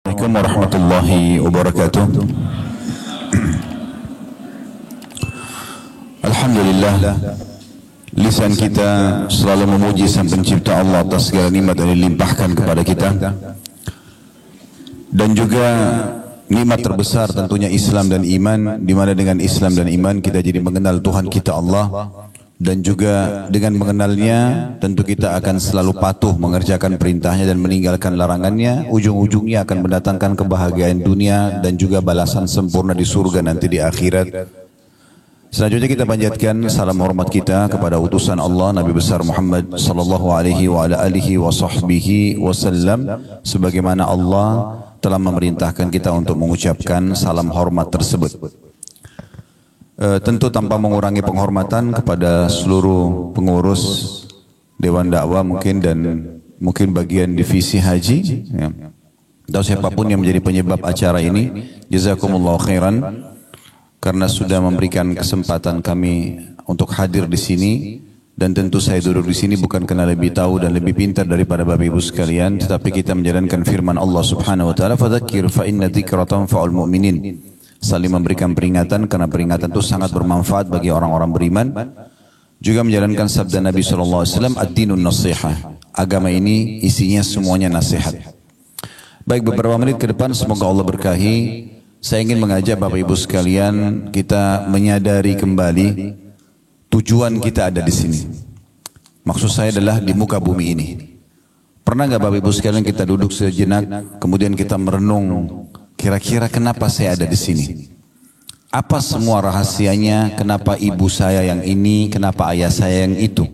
Assalamualaikum warahmatullahi wabarakatuh. Alhamdulillah, lisan kita selalu memuji Sang Pencipta Allah atas segala nikmat yang dilimpahkan kepada kita, dan juga nikmat terbesar tentunya Islam dan iman, di mana dengan Islam dan iman kita jadi mengenal Tuhan kita Allah, dan juga dengan mengenalnya tentu kita akan selalu patuh mengerjakan perintahnya dan meninggalkan larangannya. Ujung-ujungnya akan mendatangkan kebahagiaan dunia dan juga balasan sempurna di surga nanti di akhirat. Selanjutnya kita panjatkan salam hormat kita kepada utusan Allah Nabi besar Muhammad sallallahu alaihi wa ala alihi wa sahbihi wasallam, sebagaimana Allah telah memerintahkan kita untuk mengucapkan salam hormat tersebut. Tentu tanpa mengurangi penghormatan kepada seluruh pengurus Dewan Dakwah mungkin, dan mungkin bagian divisi haji ya, atau siapapun yang menjadi penyebab acara ini. Jazakumullah khairan karena sudah memberikan kesempatan kami untuk hadir di sini, dan tentu saya duduk di sini bukan karena lebih tahu dan lebih pintar daripada Bapak Ibu sekalian, tetapi kita menjalankan firman Allah Subhanahu wa taala, fadzakir fa inna dzikra tanfa'ul mu'minin. Saling memberikan peringatan karena peringatan itu sangat bermanfaat bagi orang-orang beriman. Juga menjalankan sabda Nabi SAW, ad-dinun nasihah. Agama ini isinya semuanya nasihat. Baik, beberapa menit ke depan semoga Allah berkahi. Saya ingin mengajak Bapak Ibu sekalian kita menyadari kembali tujuan kita ada di sini. Maksud saya adalah di muka bumi ini. Pernah nggak Bapak Ibu sekalian kita duduk sejenak kemudian kita merenung, kira-kira kenapa saya ada di sini? Apa semua rahasianya? Kenapa ibu saya yang ini? Kenapa ayah saya yang itu?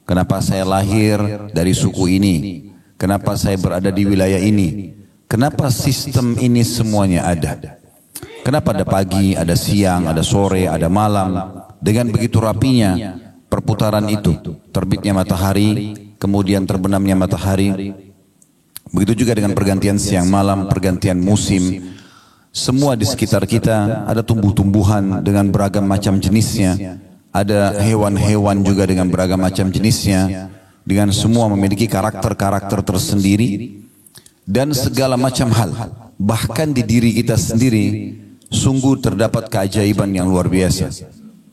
Kenapa saya lahir dari suku ini? Kenapa saya berada di wilayah ini? Kenapa sistem ini semuanya ada? Kenapa ada pagi, ada siang, ada sore, ada malam? Dengan begitu rapinya perputaran itu, terbitnya matahari, kemudian terbenamnya matahari. Begitu juga dengan pergantian siang malam, pergantian musim. Semua di sekitar kita ada tumbuh-tumbuhan dengan beragam macam jenisnya. Ada hewan-hewan juga dengan beragam macam jenisnya. Dengan semua memiliki karakter-karakter tersendiri. Dan segala macam hal. Bahkan di diri kita sendiri, sungguh terdapat keajaiban yang luar biasa.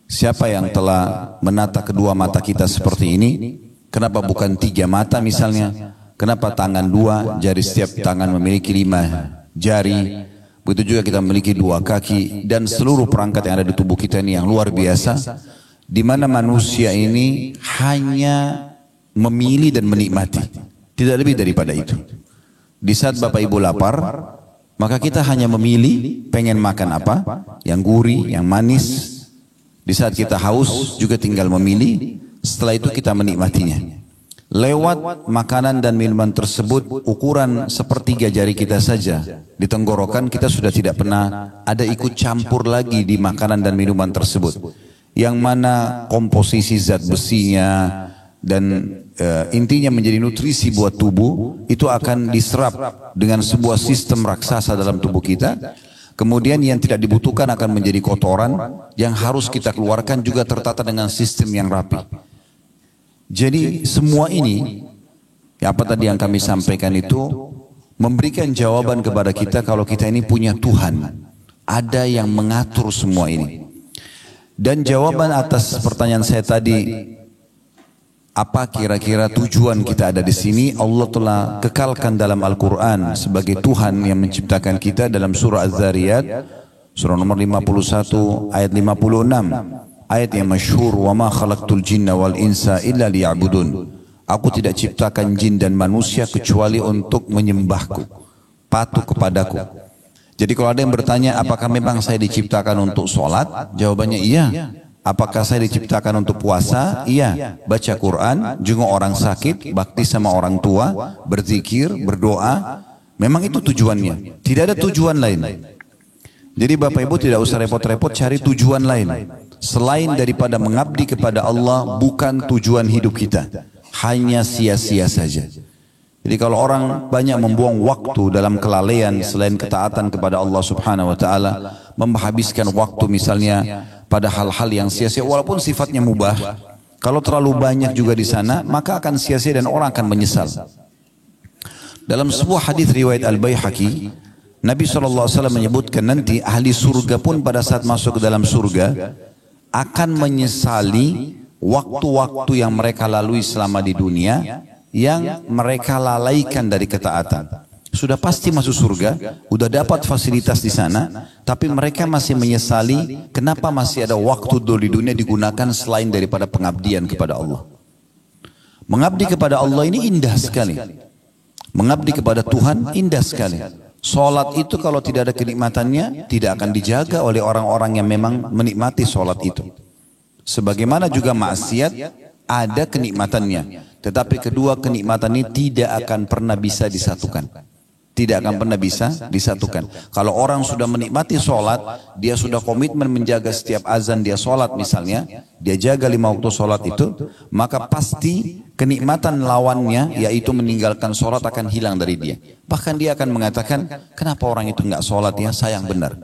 Siapa yang telah menata kedua mata kita seperti ini? Kenapa bukan 3 mata misalnya? Kenapa tangan 2, jari setiap tangan memiliki 5 jari. Begitu juga kita memiliki 2 kaki. Dan seluruh perangkat yang ada di tubuh kita ini yang luar biasa. Di mana manusia ini hanya memilih dan menikmati. Tidak lebih daripada itu. Di saat Bapak Ibu lapar, maka kita hanya memilih pengen makan apa. Yang gurih, yang manis. Di saat kita haus juga tinggal memilih. Setelah itu kita menikmatinya. Lewat makanan dan minuman tersebut, ukuran sepertiga jari kita saja di tenggorokan kita sudah tidak pernah ada ikut campur lagi di makanan dan minuman tersebut. Yang mana komposisi zat besinya dan intinya menjadi nutrisi buat tubuh itu akan diserap dengan sebuah sistem raksasa dalam tubuh kita. Kemudian yang tidak dibutuhkan akan menjadi kotoran yang harus kita keluarkan juga tertata dengan sistem yang rapi. Jadi semua ini, apa tadi yang kami sampaikan itu memberikan jawaban kepada kita kalau kita ini punya Tuhan. Ada yang mengatur semua ini. Dan jawaban atas pertanyaan saya tadi, apa kira-kira tujuan kita ada di sini? Allah telah kekalkan dalam Al-Quran sebagai Tuhan yang menciptakan kita dalam surah Az-Zariyat, surah nomor 51 ayat 56. Ayat yang masyhur, wa ma khalaqtul jinna wal insa illa liya'budun. Aku tidak ciptakan jin dan manusia kecuali untuk menyembahku, patuh kepadaku. Jadi kalau ada yang bertanya apakah memang saya diciptakan untuk sholat? Jawabannya iya. Apakah saya diciptakan untuk puasa? Iya. Baca Quran, jenguk orang sakit, bakti sama orang tua, berzikir, berdoa. Memang itu tujuannya. Tidak ada tujuan lain. Jadi Bapak Ibu tidak usah repot-repot cari tujuan lain. Selain daripada mengabdi kepada Allah, bukan tujuan hidup kita. Hanya sia-sia saja. Jadi kalau orang banyak membuang waktu dalam kelalaian selain ketaatan kepada Allah Subhanahu wa taala, menghabiskan waktu misalnya pada hal-hal yang sia-sia walaupun sifatnya mubah, kalau terlalu banyak juga di sana, maka akan sia-sia dan orang akan menyesal. Dalam sebuah hadis riwayat Al-Baihaqi, Nabi SAW menyebutkan nanti ahli surga pun pada saat masuk ke dalam surga akan menyesali waktu-waktu yang mereka lalui selama di dunia yang mereka lalaikan dari ketaatan. Sudah pasti masuk surga, udah dapat fasilitas di sana, tapi mereka masih menyesali kenapa masih ada waktu dulu di dunia digunakan selain daripada pengabdian kepada Allah. Mengabdi kepada Allah ini indah sekali. Mengabdi kepada Tuhan indah sekali. Sholat itu kalau tidak ada kenikmatannya, tidak akan dijaga oleh orang-orang yang memang menikmati sholat itu. Sebagaimana juga maksiat, ada kenikmatannya. Tetapi kedua kenikmatan ini tidak akan pernah bisa disatukan. Tidak akan pernah bisa disatukan. Kalau orang sudah menikmati sholat, dia sudah komitmen menjaga setiap azan dia sholat misalnya, dia jaga 5 waktu sholat itu, maka pasti kenikmatan lawannya, yaitu meninggalkan sholat akan hilang dari dia. Bahkan dia akan mengatakan, kenapa orang itu nggak sholat ya, sayang benar.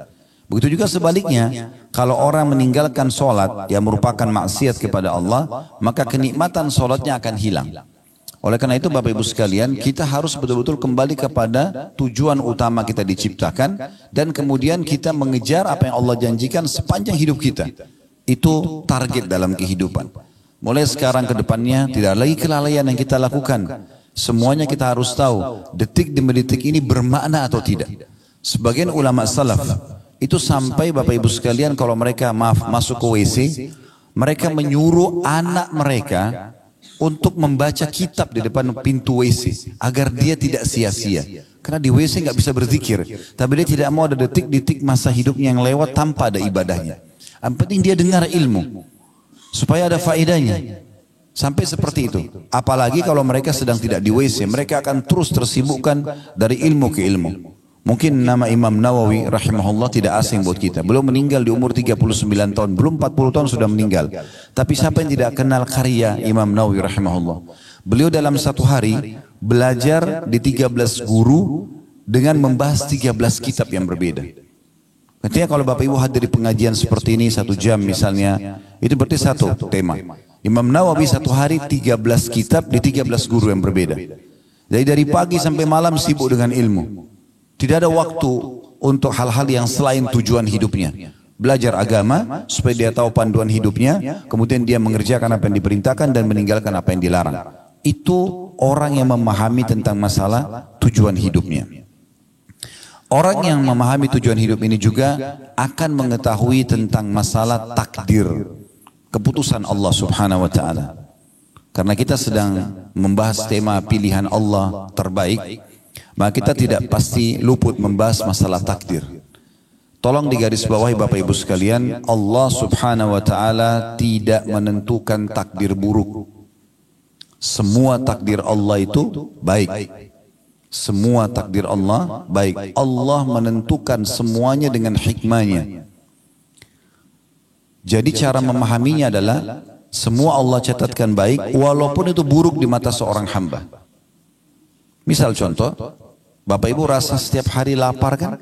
Begitu juga sebaliknya, kalau orang meninggalkan sholat, yang merupakan maksiat kepada Allah, maka kenikmatan sholatnya akan hilang. Oleh karena itu Bapak Ibu sekalian, kita harus betul-betul kembali kepada tujuan utama kita diciptakan, dan kemudian kita mengejar apa yang Allah janjikan sepanjang hidup kita. Itu target dalam kehidupan. Mulai sekarang ke depannya tidak lagi kelalaian yang kita lakukan. Semuanya kita harus tahu, detik demi detik ini bermakna atau tidak. Sebagian ulama salaf itu sampai Bapak Ibu sekalian kalau mereka masuk ke WC, mereka menyuruh anak mereka untuk membaca kitab di depan pintu WC agar dia tidak sia-sia. Karena di WC nggak bisa berzikir, tapi dia tidak mau ada detik-detik masa hidupnya yang lewat tanpa ada ibadahnya. Yang penting dia dengar ilmu supaya ada faedahnya. Sampai seperti itu. Apalagi kalau mereka sedang tidak di WC, mereka akan terus tersibukkan dari ilmu ke ilmu. Mungkin nama Imam Nawawi rahimahullah tidak asing buat kita. Beliau meninggal di umur 39 tahun, belum 40 tahun sudah meninggal. Tapi siapa yang tidak kenal karya Imam Nawawi rahimahullah? Beliau dalam satu hari belajar di 13 guru dengan membahas 13 kitab yang berbeda. Ketika kalau Bapak Ibu hadir di pengajian seperti ini 1 jam misalnya, itu berarti satu tema. Imam Nawawi satu hari 13 kitab di 13 guru yang berbeda. Jadi dari pagi sampai malam sibuk dengan ilmu. Tidak ada waktu untuk hal-hal yang selain tujuan hidupnya. Belajar agama supaya dia tahu panduan hidupnya, kemudian dia mengerjakan apa yang diperintahkan dan meninggalkan apa yang dilarang. Itu orang yang memahami tentang masalah tujuan hidupnya. Orang yang memahami tujuan hidup ini juga akan mengetahui tentang masalah takdir, keputusan Allah Subhanahu wa taala. Karena kita sedang membahas tema pilihan Allah terbaik, maka kita tidak pasti luput membahas masalah takdir. Tolong digarisbawahi Bapak Ibu sekalian, Allah Subhanahu wa taala tidak menentukan takdir buruk. Semua takdir Allah itu baik. Semua takdir Allah baik. Allah menentukan semuanya dengan hikmahnya. Jadi cara memahaminya adalah semua Allah catatkan baik walaupun itu buruk di mata seorang hamba. Misal contoh, Bapak Ibu rasa setiap hari lapar kan?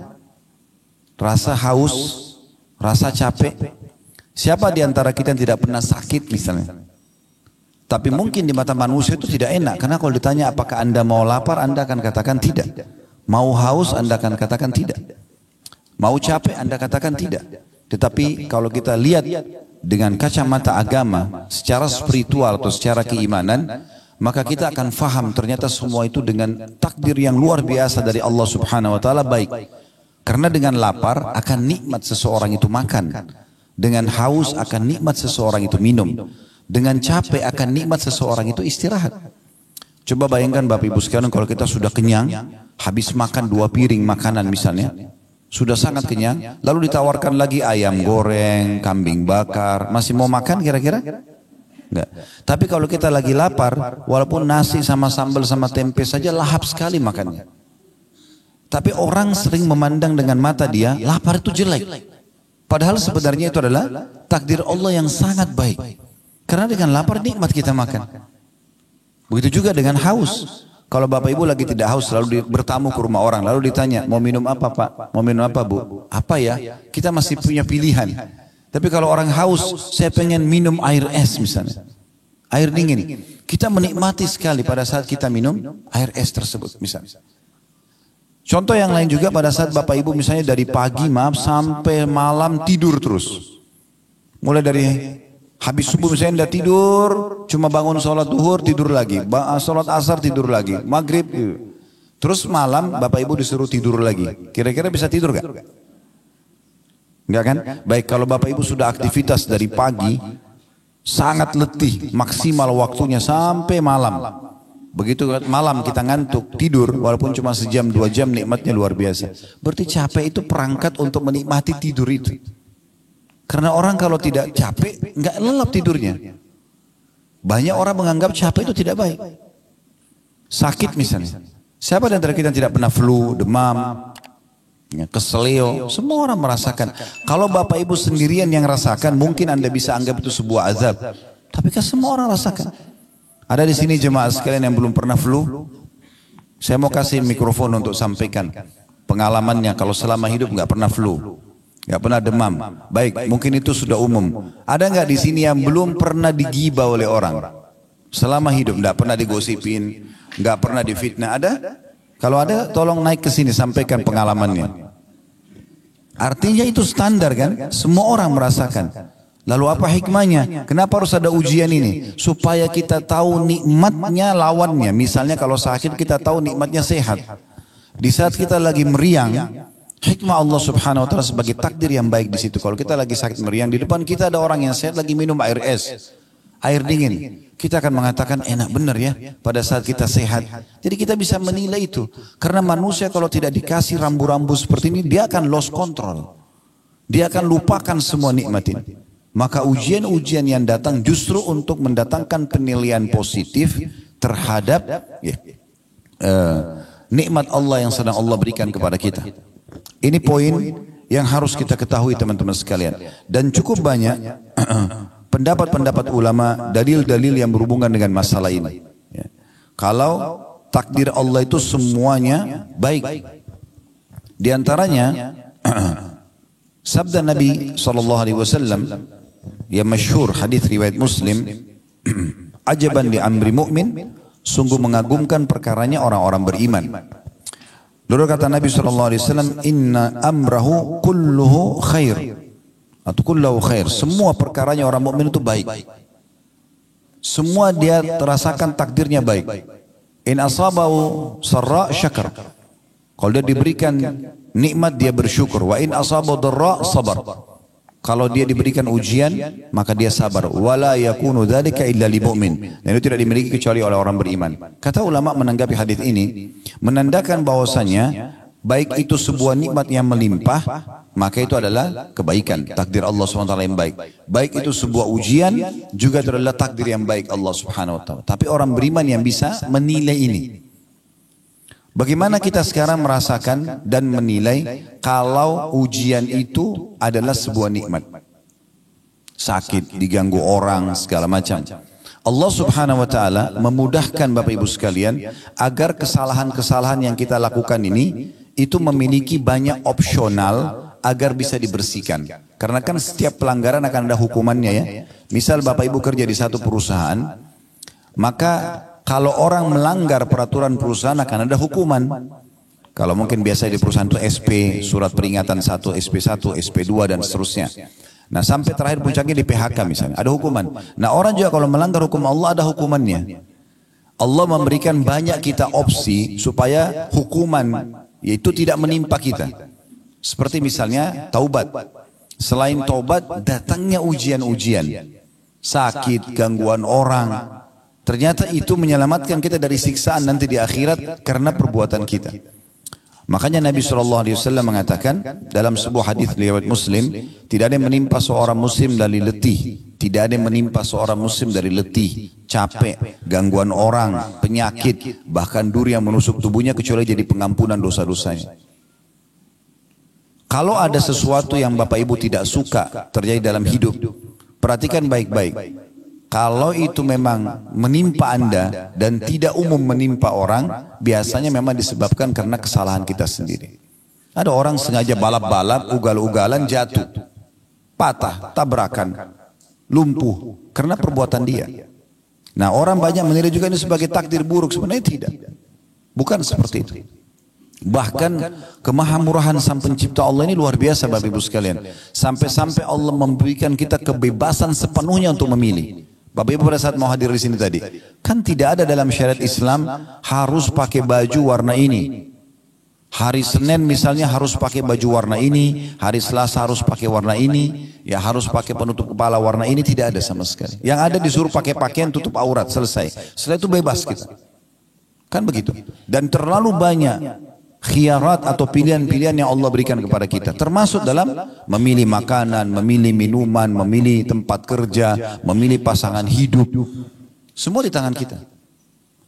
Rasa haus, rasa capek. Siapa di antara kita yang tidak pernah sakit misalnya? Tapi mungkin di mata manusia itu tidak enak. Karena kalau ditanya apakah Anda mau lapar, Anda akan katakan tidak. Mau haus, Anda akan katakan tidak. Mau capek, Anda katakan tidak. Tetapi kalau kita lihat dengan kacamata agama, secara spiritual atau secara keimanan, maka kita akan faham ternyata semua itu dengan takdir yang luar biasa dari Allah Subhanahu wa taala baik. Karena dengan lapar akan nikmat seseorang itu makan. Dengan haus akan nikmat seseorang itu minum. Dengan capek akan nikmat seseorang itu istirahat. Coba bayangkan Bapak Ibu sekalian kalau kita sudah kenyang, habis makan 2 piring makanan misalnya, sudah sangat kenyang, lalu ditawarkan lagi ayam goreng, kambing bakar, masih mau makan kira-kira? Enggak. Tapi kalau kita lagi lapar, walaupun nasi sama sambal sama tempe saja lahap sekali makannya. Tapi orang sering memandang dengan mata dia, lapar itu jelek. Padahal sebenarnya itu adalah takdir Allah yang sangat baik. Karena dengan lapar nikmat kita makan. Begitu juga dengan haus. Kalau Bapak Ibu lagi tidak haus, lalu bertamu ke rumah orang, lalu ditanya, mau minum apa Pak? Mau minum apa Bu? Apa ya? Kita masih punya pilihan. Tapi kalau orang haus, saya pengen minum air es misalnya. Air dingin. Kita menikmati sekali pada saat kita minum air es tersebut misalnya. Contoh yang lain juga pada saat Bapak Ibu misalnya dari pagi sampai malam tidur terus. Mulai dari habis subuh misalnya udah tidur, cuma bangun sholat duhur tidur lagi, sholat asar tidur lagi, maghrib. Terus malam Bapak Ibu disuruh tidur lagi. Kira-kira bisa tidur gak? Enggak kan? Baik, kalau Bapak Ibu sudah aktivitas dari pagi, sangat letih, maksimal waktunya sampai malam. Begitu malam kita ngantuk, tidur, walaupun cuma sejam, 2 jam, nikmatnya luar biasa. Berarti capek itu perangkat untuk menikmati tidur itu. Karena orang kalau tidak capek, nggak lelap tidurnya. Banyak orang menganggap capek itu tidak baik. Sakit misalnya. Siapa di antara kita yang tidak pernah flu, demam, keselio? Semua orang merasakan. Kalau Bapak Ibu sendirian yang rasakan, mungkin Anda bisa anggap itu sebuah azab. Tapi kan semua orang rasakan. Ada di sini jemaah sekalian yang belum pernah flu. Saya mau kasih mikrofon untuk sampaikan pengalamannya kalau selama hidup nggak pernah flu, nggak pernah demam. Baik, mungkin itu sudah umum. Ada nggak di sini yang belum pernah digibah oleh orang? Selama hidup nggak pernah digosipin, nggak pernah difitnah. Ada? Kalau ada, tolong naik ke sini sampaikan pengalamannya. Artinya itu standar kan? Semua orang merasakan. Lalu apa hikmahnya? Kenapa harus ada ujian ini? Supaya kita tahu nikmatnya lawannya. Misalnya kalau sakit kita tahu nikmatnya sehat. Di saat kita lagi meriang, hikmah Allah Subhanahu wa taala sebagai takdir yang baik di situ. Kalau kita lagi sakit meriang, di depan kita ada orang yang sehat lagi minum air es, air dingin. Kita akan mengatakan enak benar ya pada saat kita sehat. Jadi kita bisa menilai itu. Karena manusia kalau tidak dikasih rambu-rambu seperti ini, dia akan lost control. Dia akan lupakan semua nikmat ini. Maka ujian-ujian yang datang justru untuk mendatangkan penilaian positif terhadap nikmat Allah yang sedang Allah berikan kepada kita. Ini poin yang harus kita ketahui teman-teman sekalian. Dan cukup banyak pendapat-pendapat ulama, dalil-dalil yang berhubungan dengan masalah ini. Kalau takdir Allah itu semuanya baik. Di antaranya sabda Nabi SAW yang masyhur hadis riwayat Muslim, ajaban li amri mu'min, sungguh mengagumkan perkaranya orang-orang beriman. Lalu kata Nabi SAW, inna amrahu kulluhu khair, atau kullahu khair, semua perkaranya orang mukmin itu baik. Semua dia terasakan takdirnya baik. In asabahu sarra syakar, kalau dia diberikan nikmat dia bersyukur. Wa in asabahu dharra sabar, kalau dia diberikan ujian maka dia sabar. Wala yakunu dzalika illa lil mu'min, dan itu tidak dimiliki kecuali oleh orang beriman. Kata ulama menanggapi hadis ini menandakan bahwasanya baik itu sebuah nikmat yang melimpah, maka itu adalah kebaikan, takdir Allah SWT yang baik. Baik itu sebuah ujian, juga itu adalah takdir yang baik Allah Subhanahu wa taala. Tapi orang beriman yang bisa menilai ini. Bagaimana kita sekarang merasakan dan menilai kalau ujian itu adalah sebuah nikmat? Sakit, diganggu orang, segala macam. Allah Subhanahu wa taala memudahkan Bapak Ibu sekalian agar kesalahan-kesalahan yang kita lakukan ini itu memiliki banyak opsional agar bisa dibersihkan. Karena kan setiap pelanggaran akan ada hukumannya ya. Misal Bapak Ibu kerja di satu perusahaan, maka kalau orang melanggar peraturan perusahaan akan ada hukuman. Kalau mungkin biasa di perusahaan itu SP, surat peringatan 1, SP1, SP2 dan seterusnya. Nah sampai terakhir puncaknya di PHK misalnya, ada hukuman. Nah orang juga kalau melanggar hukum Allah ada hukumannya. Allah memberikan banyak kita opsi supaya hukuman yaitu tidak menimpa kita. Seperti misalnya taubat. Selain taubat datangnya ujian-ujian. Sakit, gangguan orang. Ternyata itu menyelamatkan kita dari siksaan nanti di akhirat karena perbuatan kita. Makanya Nabi SAW mengatakan dalam sebuah hadis riwayat Muslim, tidak ada yang menimpa seorang muslim dari letih, tidak ada yang menimpa seorang muslim dari letih, capek, gangguan orang, penyakit, bahkan duri yang menusuk tubuhnya kecuali jadi pengampunan dosa-dosanya. Kalau ada sesuatu yang Bapak Ibu tidak suka terjadi dalam hidup, perhatikan baik-baik. Kalau itu memang menimpa Anda dan tidak umum menimpa orang, biasanya memang disebabkan karena kesalahan kita sendiri. Ada orang sengaja balap-balap, ugal-ugalan, jatuh, patah, tabrakan, lumpuh karena perbuatan dia. Nah orang banyak menilai juga ini sebagai takdir buruk, sebenarnya tidak. Bukan seperti itu. Bahkan kemahamurahan Sang Pencipta Allah ini luar biasa Bapak Ibu sekalian. Sampai-sampai Allah memberikan kita kebebasan sepenuhnya untuk memilih. Bapak Ibu pada saat mau hadir di sini tadi, kan tidak ada dalam syariat Islam harus pakai baju warna ini. Hari Senin misalnya harus pakai baju warna ini, hari Selasa harus pakai warna ini, ya harus pakai penutup kepala warna ini, tidak ada sama sekali. Yang ada disuruh pakai pakaian tutup aurat, selesai. Setelah itu bebas kita. Kan begitu. Dan terlalu banyak khiyarat atau pilihan-pilihan yang Allah berikan kepada kita, termasuk dalam memilih makanan, memilih minuman, memilih tempat kerja, memilih pasangan hidup, semua di tangan kita.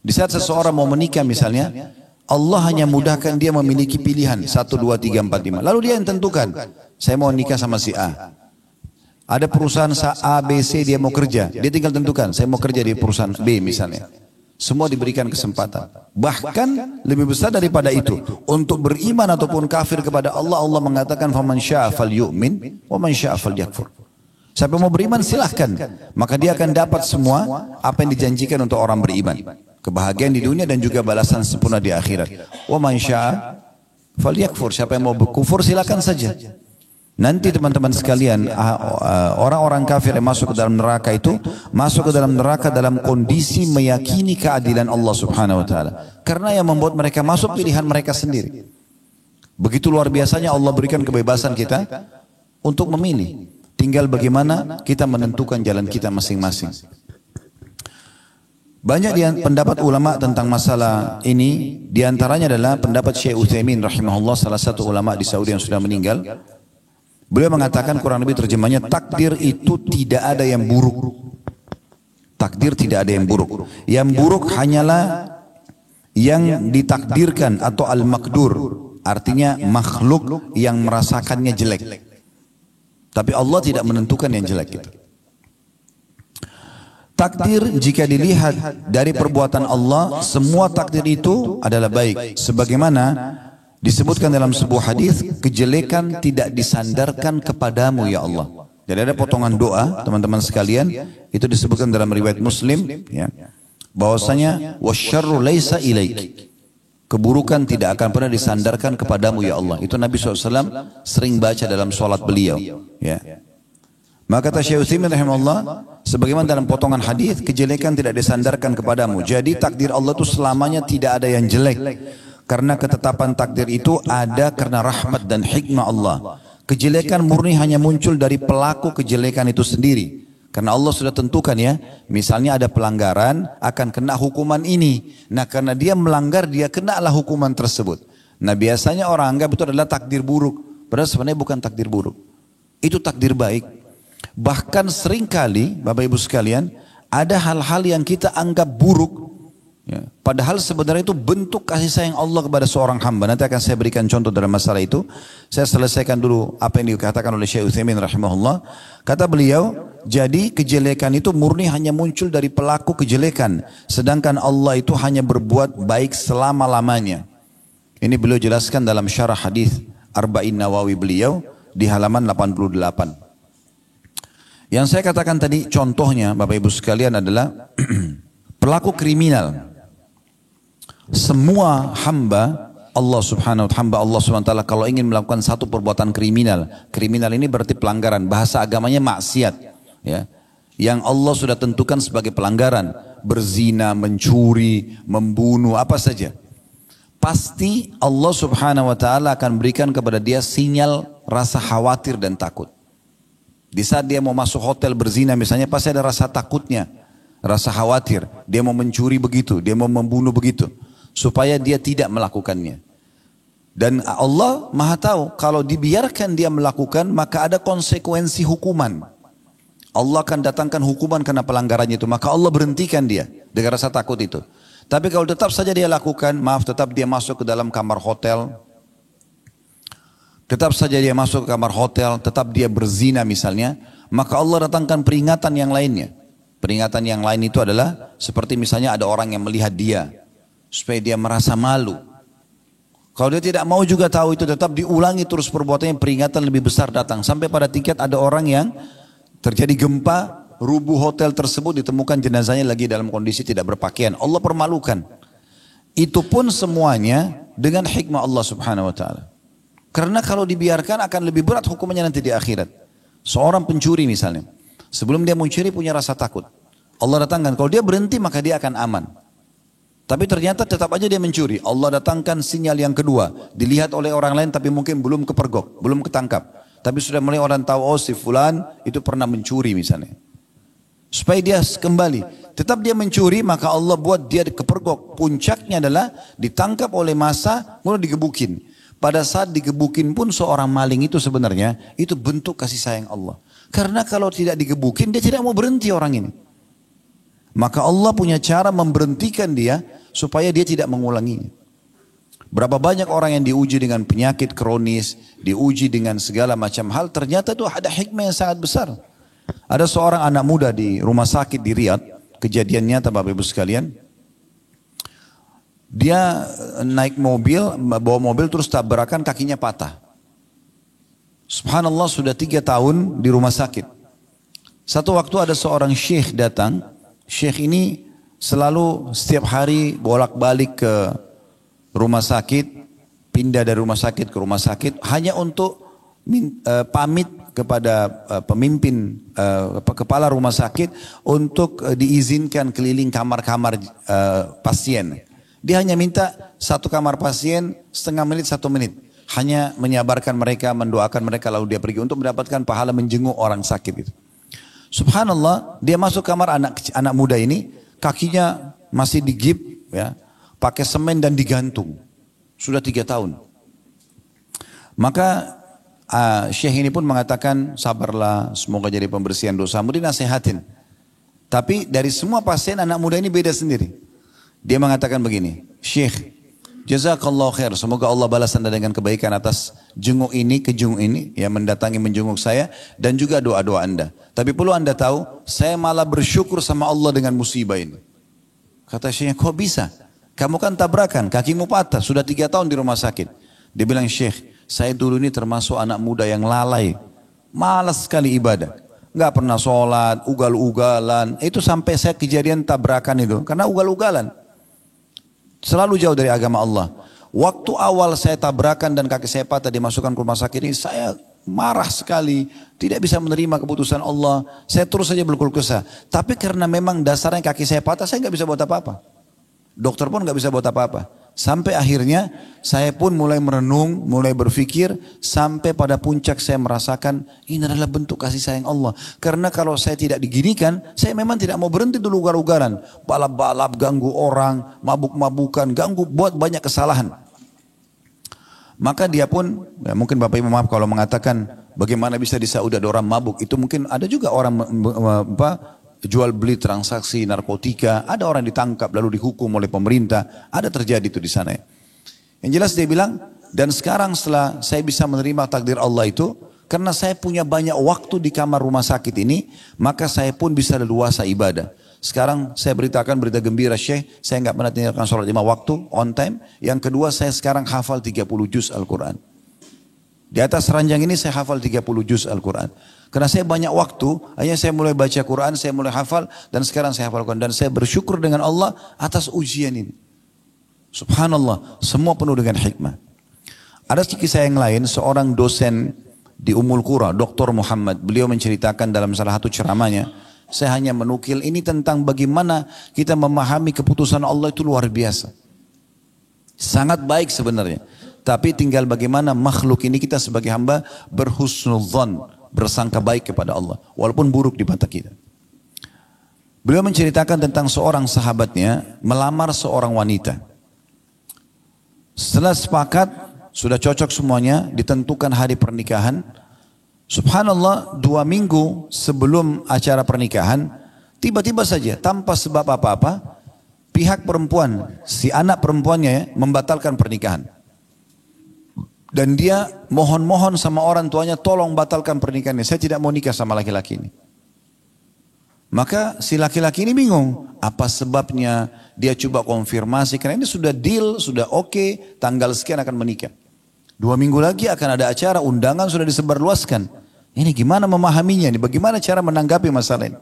Di saat seseorang mau menikah misalnya, Allah hanya mudahkan dia memiliki pilihan 1, 2, 3, 4, 5, lalu dia yang tentukan, saya mau nikah sama si A. Ada perusahaan A, B, C, dia mau kerja, dia tinggal tentukan, saya mau kerja di perusahaan B misalnya. Semua diberikan kesempatan. Bahkan lebih besar daripada itu, untuk beriman ataupun kafir kepada Allah, Allah mengatakan faman syaa'a falyu'min wa man syaa'a falyakfur. Siapa mau beriman silahkan, maka dia akan dapat semua apa yang dijanjikan untuk orang beriman. Kebahagiaan di dunia dan juga balasan sempurna di akhirat. Wa man syaa'a falyakfur. Siapa yang mau berkufur silakan saja. Nanti teman-teman sekalian, orang-orang kafir yang masuk ke dalam neraka itu masuk ke dalam neraka dalam kondisi meyakini keadilan Allah Subhanahu wa taala. Karena yang membuat mereka masuk pilihan mereka sendiri. Begitu luar biasanya Allah berikan kebebasan kita untuk memilih. Tinggal bagaimana kita menentukan jalan kita masing-masing. Banyak pendapat ulama tentang masalah ini, diantaranya adalah pendapat Syekh Utsaimin rahimahullah, salah satu ulama di Saudi yang sudah meninggal. Beliau mengatakan kurang lebih terjemahnya, takdir itu tidak ada yang buruk. Takdir tidak ada yang buruk. Yang buruk hanyalah yang ditakdirkan atau al-makdur. Artinya makhluk yang merasakannya jelek. Tapi Allah tidak menentukan yang jelek itu. Takdir jika dilihat dari perbuatan Allah, semua takdir itu adalah baik. Sebagaimana disebutkan dalam sebuah hadis, kejelekan tidak disandarkan kepadamu ya Allah. Jadi ada potongan doa teman-teman sekalian, itu disebutkan dalam riwayat Muslim, ya, bahwasanya wasyarru laisa ilaik. Keburukan tidak akan pernah disandarkan kepadamu ya Allah. Itu Nabi SAW sering baca dalam sholat beliau. Ya. Maka kata Syekh Utsaimin rahimahullah, sebagaimana dalam potongan hadis, kejelekan tidak disandarkan kepadamu. Jadi takdir Allah itu selamanya tidak ada yang jelek. Karena ketetapan takdir itu ada karena rahmat dan hikmah Allah. Kejelekan murni hanya muncul dari pelaku kejelekan itu sendiri. Karena Allah sudah tentukan ya, misalnya ada pelanggaran akan kena hukuman ini. Nah karena dia melanggar, dia kenalah hukuman tersebut. Nah biasanya orang anggap itu adalah takdir buruk. Padahal sebenarnya bukan takdir buruk. Itu takdir baik. Bahkan seringkali Bapak Ibu sekalian, ada hal-hal yang kita anggap buruk. Ya. Padahal sebenarnya itu bentuk kasih sayang Allah kepada seorang hamba. Nanti akan saya berikan contoh dalam masalah itu. Saya selesaikan dulu apa yang dikatakan oleh Syekh Utsaimin rahimahullah. Kata beliau, jadi kejelekan itu murni hanya muncul dari pelaku kejelekan. Sedangkan Allah itu hanya berbuat baik selama-lamanya. Ini beliau jelaskan dalam syarah hadis Arba'in Nawawi beliau di halaman 88. Yang saya katakan tadi contohnya Bapak Ibu sekalian adalah pelaku kriminal. Semua hamba Allah subhanahu wa ta'ala kalau ingin melakukan satu perbuatan kriminal. Kriminal ini berarti pelanggaran. Bahasa agamanya maksiat. Ya. Yang Allah sudah tentukan sebagai pelanggaran. Berzina, mencuri, membunuh, apa saja. Pasti Allah subhanahu wa ta'ala akan berikan kepada dia sinyal rasa khawatir dan takut. Di saat dia mau masuk hotel berzina misalnya, pasti ada rasa takutnya. Rasa khawatir. Dia mau mencuri begitu, dia mau membunuh begitu. Supaya dia tidak melakukannya. Dan Allah maha tahu, kalau dibiarkan dia melakukan, maka ada konsekuensi hukuman. Allah akan datangkan hukuman karena pelanggarannya itu. Maka Allah berhentikan dia dengan rasa takut itu. Tapi kalau tetap saja dia lakukan, maaf, tetap dia masuk ke dalam kamar hotel. Tetap saja dia masuk ke kamar hotel, tetap dia berzina misalnya. Maka Allah datangkan peringatan yang lainnya. Peringatan yang lain itu adalah seperti misalnya ada orang yang melihat dia. Supaya dia merasa malu. Kalau dia tidak mau juga tahu itu, tetap diulangi terus perbuatannya, peringatan lebih besar datang. Sampai pada tingkat ada orang yang terjadi gempa, rubuh hotel tersebut, ditemukan jenazahnya lagi dalam kondisi tidak berpakaian. Allah permalukan. Itu pun semuanya dengan hikmah Allah Subhanahu wa taala. Karena kalau dibiarkan akan lebih berat hukumannya nanti di akhirat. Seorang pencuri misalnya, sebelum dia mencuri punya rasa takut. Allah datangkan, kalau dia berhenti maka dia akan aman. Tapi ternyata tetap aja dia mencuri. Allah datangkan sinyal yang kedua. Dilihat oleh orang lain tapi mungkin belum kepergok, belum ketangkap. Tapi sudah mulai orang tahu, oh si fulan itu pernah mencuri misalnya. Supaya dia kembali. Tetap dia mencuri, maka Allah buat dia kepergok. Puncaknya adalah ditangkap oleh massa, mulai digebukin. Pada saat digebukin pun seorang maling itu sebenarnya, itu bentuk kasih sayang Allah. Karena kalau tidak digebukin, dia tidak mau berhenti orang ini. Maka Allah punya cara memberhentikan dia, supaya dia tidak mengulanginya. Berapa banyak orang yang diuji dengan penyakit kronis, diuji dengan segala macam hal, ternyata itu ada hikmah yang sangat besar. Ada seorang anak muda di rumah sakit di Riyadh, kejadian nyata Bapak Ibu sekalian. Dia naik mobil, bawa mobil terus tabrakan, kakinya patah. Subhanallah, sudah 3 tahun di rumah sakit. Satu waktu ada seorang syekh datang. Syekh ini selalu setiap hari bolak-balik ke rumah sakit, pindah dari rumah sakit ke rumah sakit, hanya untuk pamit kepada pemimpin kepala rumah sakit untuk diizinkan keliling kamar-kamar pasien. Dia hanya minta 1 kamar pasien setengah menit, 1 menit. Hanya menyabarkan mereka, mendoakan mereka, lalu dia pergi untuk mendapatkan pahala menjenguk orang sakit itu. Subhanallah, dia masuk kamar anak muda ini, kakinya masih digip, ya, pakai semen dan digantung. Sudah 3 tahun. Maka Syekh ini pun mengatakan, sabarlah, semoga jadi pembersihan dosamu, dinasehatin. Tapi dari semua pasien anak muda ini beda sendiri. Dia mengatakan begini, Syekh, jazakallah khair, semoga Allah balas anda dengan kebaikan atas jenguk ini, kejenguk ini, yang mendatangi menjenguk saya, dan juga doa-doa anda. Tapi perlu anda tahu, saya malah bersyukur sama Allah dengan musibah ini. Kata Syekh, kok bisa? Kamu kan tabrakan, kakimu patah, sudah 3 tahun di rumah sakit. Dia bilang, Syekh, saya dulu ini termasuk anak muda yang lalai, malas sekali ibadah. Nggak pernah sholat, ugal-ugalan. Itu sampai saya kejadian tabrakan itu, karena ugal-ugalan. Selalu jauh dari agama Allah. Waktu awal saya tabrakan dan kaki saya patah dimasukkan ke rumah sakit ini, saya marah sekali. Tidak bisa menerima keputusan Allah. Saya terus saja berkeluh kesah. Tapi karena memang dasarnya kaki saya patah, saya nggak bisa buat apa-apa. Dokter pun nggak bisa buat apa-apa. Sampai akhirnya saya pun mulai merenung, mulai berpikir, sampai pada puncak saya merasakan ini adalah bentuk kasih sayang Allah. Karena kalau saya tidak diginikan, saya memang tidak mau berhenti dulu ugal-ugalan, balap-balap, ganggu orang, mabuk-mabukan, ganggu, buat banyak kesalahan. Maka dia pun, ya mungkin Bapak Ibu maaf kalau mengatakan bagaimana bisa di Saudi ada orang mabuk, itu mungkin ada juga orang jual beli transaksi narkotika, ada orang ditangkap lalu dihukum oleh pemerintah, ada terjadi itu di sana. Yang jelas dia bilang, dan sekarang setelah saya bisa menerima takdir Allah itu, karena saya punya banyak waktu di kamar rumah sakit ini, maka saya pun bisa leluasa ibadah. Sekarang saya beritakan berita gembira, Syekh, saya nggak pernah tinggalkan sholat 5 waktu, on time. Yang kedua, saya sekarang hafal 30 juz Al-Quran. Di atas ranjang ini saya hafal 30 juz Al-Quran. Karena saya banyak waktu, hanya saya mulai baca Quran, saya mulai hafal, dan sekarang saya hafal Quran. Dan saya bersyukur dengan Allah atas ujian ini. Subhanallah, semua penuh dengan hikmah. Ada kisah yang lain, seorang dosen di Ummul Qura, Dr. Muhammad, beliau menceritakan dalam salah satu ceramahnya, saya hanya menukil ini tentang bagaimana kita memahami keputusan Allah itu luar biasa. Sangat baik sebenarnya. Tapi tinggal bagaimana makhluk ini kita sebagai hamba berhusnudzon, bersangka baik kepada Allah, walaupun buruk di mata kita. Beliau menceritakan tentang seorang sahabatnya melamar seorang wanita. Setelah sepakat, sudah cocok semuanya, ditentukan hari pernikahan. Subhanallah, 2 minggu sebelum acara pernikahan, tiba-tiba saja tanpa sebab apa-apa, pihak perempuan, si anak perempuannya membatalkan pernikahan. Dan dia mohon-mohon sama orang tuanya, tolong batalkan pernikahannya, saya tidak mau nikah sama laki-laki ini. Maka si laki-laki ini bingung, apa sebabnya? Dia coba konfirmasi, karena ini sudah deal, sudah oke, tanggal sekian akan menikah. 2 minggu lagi akan ada acara, undangan sudah disebarluaskan. Ini gimana memahaminya, ini bagaimana cara menanggapi masalah ini?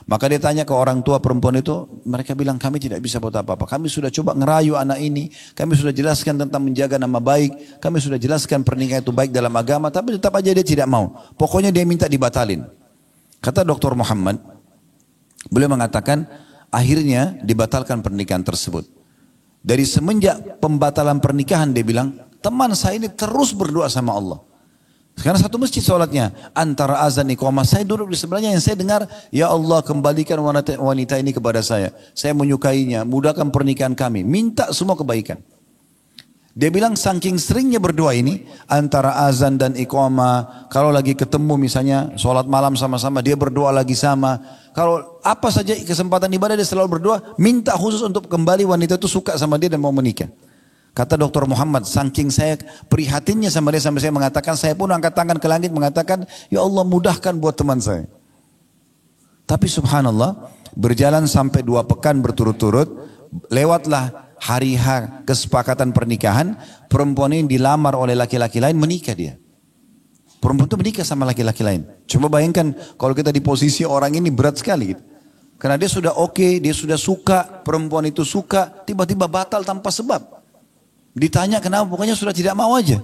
Maka dia tanya ke orang tua perempuan itu, mereka bilang kami tidak bisa buat apa-apa. Kami sudah coba ngerayu anak ini, kami sudah jelaskan tentang menjaga nama baik, kami sudah jelaskan pernikahan itu baik dalam agama, tapi tetap aja dia tidak mau. Pokoknya dia minta dibatalin. Kata Dr. Muhammad, beliau mengatakan akhirnya dibatalkan pernikahan tersebut. Dari semenjak pembatalan pernikahan dia bilang, teman saya ini terus berdoa sama Allah. Karena satu masjid sholatnya, antara azan iqamah, saya duduk di sebelahnya yang saya dengar, ya Allah kembalikan wanita ini kepada saya menyukainya, mudahkan pernikahan kami, minta semua kebaikan. Dia bilang saking seringnya berdoa ini, antara azan dan iqamah, kalau lagi ketemu misalnya sholat malam sama-sama, dia berdoa lagi sama, kalau apa saja kesempatan ibadah dia selalu berdoa, minta khusus untuk kembali wanita itu suka sama dia dan mau menikah. Kata Dr. Muhammad, saking saya prihatinnya sama dia sampai saya mengatakan, saya pun angkat tangan ke langit mengatakan, ya Allah mudahkan buat teman saya. Tapi subhanallah, berjalan sampai 2 pekan berturut-turut, lewatlah hari H kesepakatan pernikahan, perempuan ini dilamar oleh laki-laki lain, menikah dia. Perempuan itu menikah sama laki-laki lain. Coba bayangkan kalau kita di posisi orang ini berat sekali gitu. Karena dia sudah oke, dia sudah suka, perempuan itu suka, tiba-tiba batal tanpa sebab. Ditanya kenapa, pokoknya sudah tidak mau aja.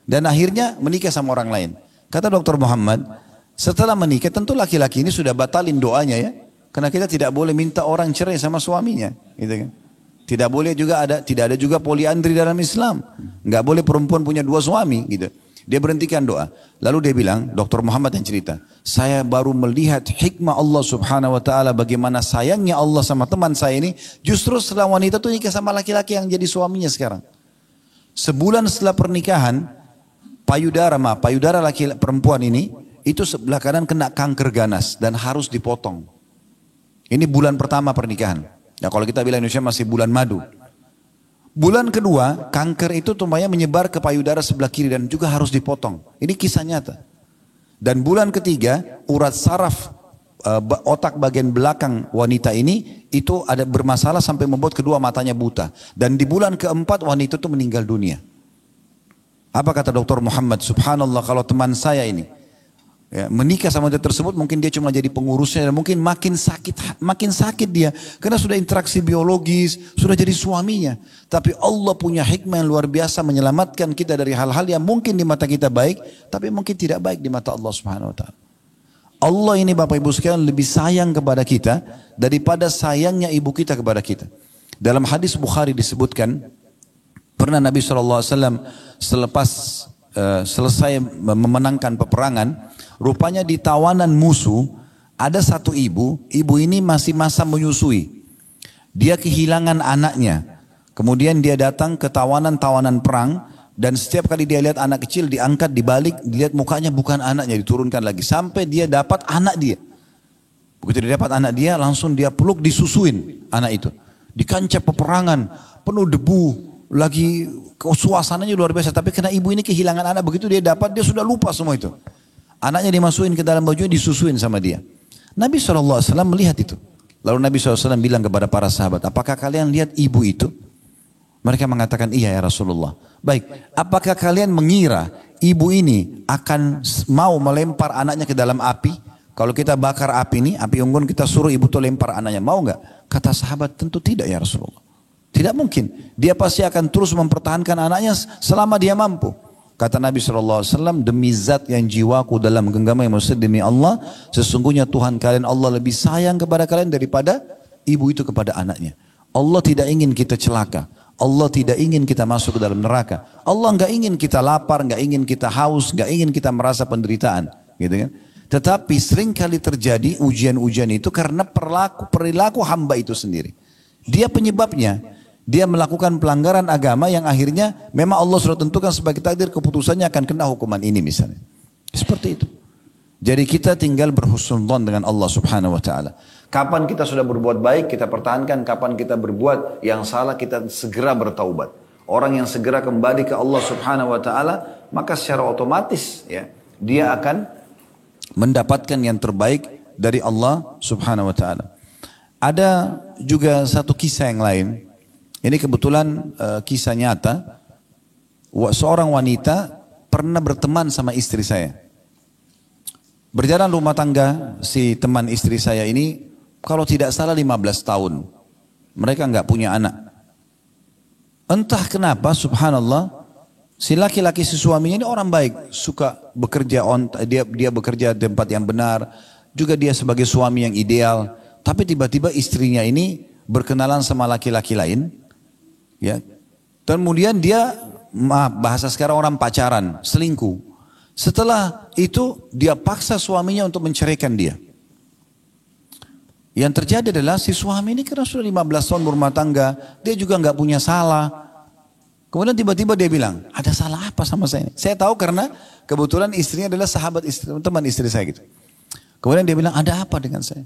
Dan akhirnya menikah sama orang lain. Kata Dr. Muhammad, setelah menikah tentu laki-laki ini sudah batalin doanya ya. Karena kita tidak boleh minta orang cerai sama suaminya. Gitu kan. Tidak boleh juga tidak ada juga poliandri dalam Islam. Nggak boleh perempuan punya 2 suami gitu. Dia berhentikan doa. Lalu dia bilang, Dr. Muhammad yang cerita, saya baru melihat hikmah Allah subhanahu wa ta'ala bagaimana sayangnya Allah sama teman saya ini. Justru setelah wanita itu nikah sama laki-laki yang jadi suaminya sekarang. Sebulan setelah pernikahan, payudara perempuan ini, itu sebelah kanan kena kanker ganas dan harus dipotong. Ini bulan pertama pernikahan. Ya kalau kita bilang Indonesia masih bulan madu. Bulan kedua, kanker itu tumpahnya menyebar ke payudara sebelah kiri dan juga harus dipotong. Ini kisah nyata. Dan bulan ketiga, urat saraf otak bagian belakang wanita ini itu ada bermasalah sampai membuat kedua matanya buta. Dan di bulan keempat wanita itu meninggal dunia. Apa kata Dr. Muhammad? Subhanallah, kalau teman saya ini ya, menikah sama dia tersebut, mungkin dia cuma jadi pengurusnya dan mungkin makin sakit dia karena sudah interaksi biologis, sudah jadi suaminya. Tapi Allah punya hikmah yang luar biasa menyelamatkan kita dari hal-hal yang mungkin di mata kita baik, tapi mungkin tidak baik di mata Allah Subhanahu wa taala. Allah ini Bapak Ibu sekalian lebih sayang kepada kita daripada sayangnya ibu kita kepada kita. Dalam hadis Bukhari disebutkan, pernah Nabi SAW selesai memenangkan peperangan, rupanya di tawanan musuh ada satu ibu ini masih masa menyusui. Dia kehilangan anaknya. Kemudian dia datang ke tawanan perang. Dan setiap kali dia lihat anak kecil diangkat, dibalik, dilihat mukanya bukan anaknya, diturunkan lagi. Sampai dia dapat anak dia. Begitu dia dapat anak dia, langsung dia peluk, disusuin anak itu. Di kancah peperangan, penuh debu, lagi suasananya luar biasa. Tapi karena ibu ini kehilangan anak, begitu dia dapat, dia sudah lupa semua itu. Anaknya dimasukin ke dalam bajunya, disusuin sama dia. Nabi SAW melihat itu. Lalu Nabi SAW bilang kepada para sahabat, apakah kalian lihat ibu itu? Mereka mengatakan, iya ya Rasulullah. Baik, apakah kalian mengira ibu ini akan mau melempar anaknya ke dalam api? Kalau kita bakar api ini, api unggun, kita suruh ibu itu lempar anaknya, mau nggak? Kata sahabat, tentu tidak ya Rasulullah. Tidak mungkin. Dia pasti akan terus mempertahankan anaknya selama dia mampu. Kata Nabi SAW, demi zat yang jiwaku dalam genggaman yang maksud demi Allah, sesungguhnya Tuhan kalian Allah lebih sayang kepada kalian daripada ibu itu kepada anaknya. Allah tidak ingin kita celaka. Allah tidak ingin kita masuk ke dalam neraka. Allah nggak ingin kita lapar, nggak ingin kita haus, nggak ingin kita merasa penderitaan, gitu kan? Tetapi sering kali terjadi ujian-ujian itu karena perilaku hamba itu sendiri. Dia penyebabnya. Dia melakukan pelanggaran agama yang akhirnya memang Allah sudah tentukan sebagai takdir keputusannya akan kena hukuman ini misalnya. Seperti itu. Jadi kita tinggal berhusnudzon dengan Allah Subhanahu wa taala. Kapan kita sudah berbuat baik, kita pertahankan. Kapan kita berbuat yang salah, kita segera bertaubat. Orang yang segera kembali ke Allah Subhanahu wa taala, maka secara otomatis ya, dia akan mendapatkan yang terbaik dari Allah Subhanahu wa taala. Ada juga satu kisah yang lain. Ini kebetulan kisah nyata. Seorang wanita pernah berteman sama istri saya. Berjalan rumah tangga si teman istri saya ini, kalau tidak salah 15 tahun. Mereka nggak punya anak. Entah kenapa, subhanallah, si laki-laki si suaminya ini orang baik, suka bekerja, dia bekerja di tempat yang benar, juga dia sebagai suami yang ideal. Tapi tiba-tiba istrinya ini berkenalan sama laki-laki lain, ya. Kemudian dia, bahasa sekarang orang pacaran, selingkuh. Setelah itu dia paksa suaminya untuk menceraikan dia. Yang terjadi adalah si suami ini karena sudah 15 tahun berumah tangga, dia juga nggak punya salah. Kemudian tiba-tiba dia bilang, ada salah apa sama saya ini? Saya tahu karena kebetulan istrinya adalah sahabat istri, teman istri saya gitu. Kemudian dia bilang, ada apa dengan saya?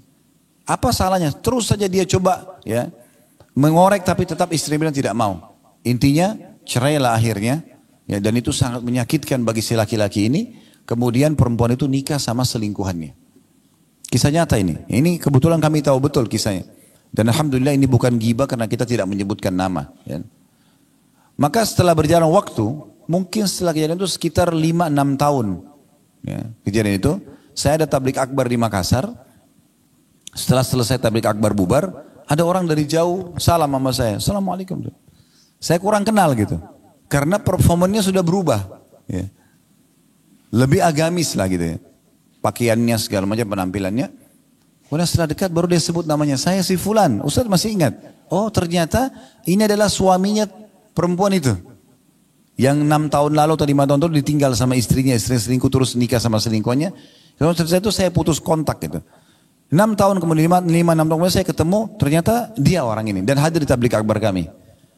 Apa salahnya? Terus saja dia coba ya mengorek, tapi tetap istri bilang tidak mau. Intinya cerailah akhirnya. Ya, dan itu sangat menyakitkan bagi si laki-laki ini. Kemudian perempuan itu nikah sama selingkuhannya. Kisah nyata ini. Ini kebetulan kami tahu betul kisahnya. Dan alhamdulillah ini bukan ghibah karena kita tidak menyebutkan nama. Ya. Maka setelah berjalan waktu, mungkin setelah kejadian itu sekitar 5-6 tahun. Ya, kejadian itu, saya ada tablik akbar di Makassar. Setelah selesai tablik akbar bubar, ada orang dari jauh salam sama saya. Assalamualaikum. Saya kurang kenal gitu. Karena performanya sudah berubah. Ya. Lebih agamis lah gitu ya. Pakaiannya segala macam penampilannya. Kemudian setelah dekat baru dia sebut namanya. Saya si Fulan. Ustaz masih ingat. Oh ternyata ini adalah suaminya perempuan itu. Yang 6 tahun lalu atau 5 tahun lalu ditinggal sama istrinya. Istri selingkuh terus nikah sama selingkuhannya. Kalau setelah itu saya putus kontak gitu. 6 tahun kemudian 5-6 tahun kemudian saya ketemu. Ternyata dia orang ini. Dan hadir di tablik akbar kami.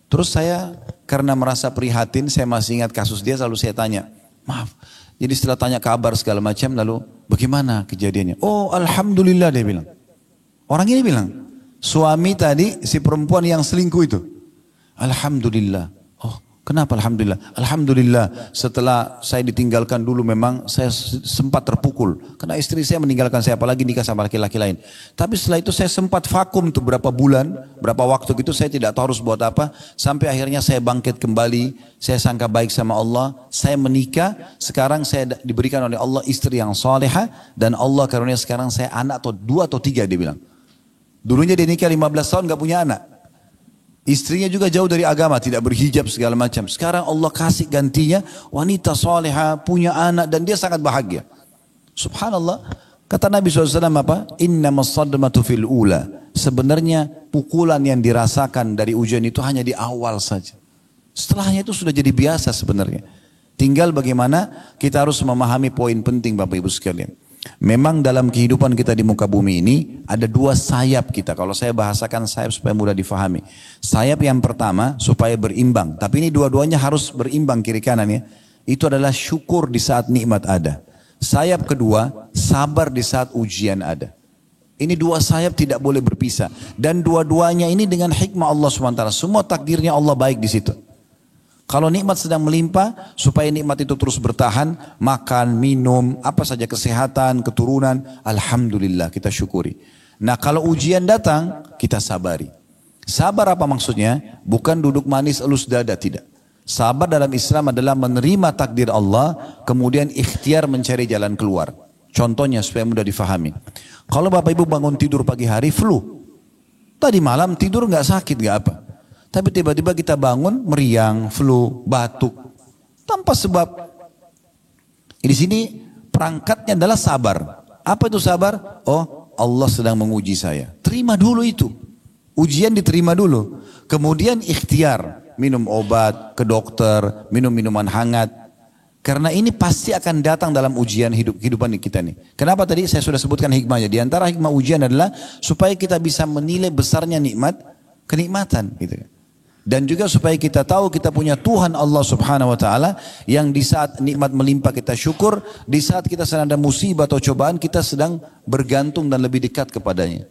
Terus saya karena merasa prihatin, saya masih ingat kasus dia, selalu saya tanya, maaf. Jadi setelah tanya kabar segala macam, lalu bagaimana kejadiannya? Oh alhamdulillah dia bilang. Orang ini bilang, suami tadi si perempuan yang selingkuh itu. Alhamdulillah. Oh kenapa alhamdulillah? Alhamdulillah setelah saya ditinggalkan dulu memang saya sempat terpukul. Karena istri saya meninggalkan saya, apalagi nikah sama laki-laki lain. Tapi setelah itu saya sempat vakum tuh berapa bulan, berapa waktu gitu saya tidak tahu harus buat apa. Sampai akhirnya saya bangkit kembali, saya sangka baik sama Allah, saya menikah. Sekarang saya diberikan oleh Allah istri yang salehah dan Allah karunia sekarang saya anak atau 2 atau 3 dia bilang. Dulunya dia nikah 15 tahun gak punya anak. Istrinya juga jauh dari agama, tidak berhijab segala macam. Sekarang Allah kasih gantinya wanita salihah, punya anak dan dia sangat bahagia. Subhanallah. Kata Nabi SAW apa? Innamas sadmatu fil ula. Sebenarnya pukulan yang dirasakan dari ujian itu hanya di awal saja. Setelahnya itu sudah jadi biasa sebenarnya. Tinggal bagaimana kita harus memahami poin penting Bapak Ibu sekalian. Memang dalam kehidupan kita di muka bumi ini ada 2 sayap kita. Kalau saya bahasakan sayap supaya mudah difahami. Sayap yang pertama supaya berimbang. Tapi ini dua-duanya harus berimbang kiri kanan ya. Itu adalah syukur di saat nikmat ada. Sayap kedua, sabar di saat ujian ada. Ini 2 sayap tidak boleh berpisah. Dan dua-duanya ini dengan hikmah Allah SWT. Semua takdirnya Allah baik di situ. Kalau nikmat sedang melimpah, supaya nikmat itu terus bertahan, makan, minum, apa saja kesehatan, keturunan, alhamdulillah kita syukuri. Nah kalau ujian datang, kita sabari. Sabar apa maksudnya? Bukan duduk manis elus dada, tidak. Sabar dalam Islam adalah menerima takdir Allah, kemudian ikhtiar mencari jalan keluar. Contohnya supaya mudah difahami. Kalau Bapak Ibu bangun tidur pagi hari flu, tadi malam tidur nggak sakit nggak apa. Tapi tiba-tiba kita bangun meriang, flu, batuk, tanpa sebab. Di sini perangkatnya adalah sabar. Apa itu sabar? Oh, Allah sedang menguji saya. Terima dulu itu. Ujian diterima dulu. Kemudian ikhtiar, minum obat, ke dokter, minum minuman hangat. Karena ini pasti akan datang dalam ujian kehidupan kita nih. Kenapa tadi saya sudah sebutkan hikmahnya? Di antara hikmah ujian adalah supaya kita bisa menilai besarnya nikmat, kenikmatan gitu. Dan juga supaya kita tahu kita punya Tuhan Allah Subhanahu wa taala yang di saat nikmat melimpah kita syukur, di saat kita sedang ada musibah atau cobaan kita sedang bergantung dan lebih dekat kepadanya.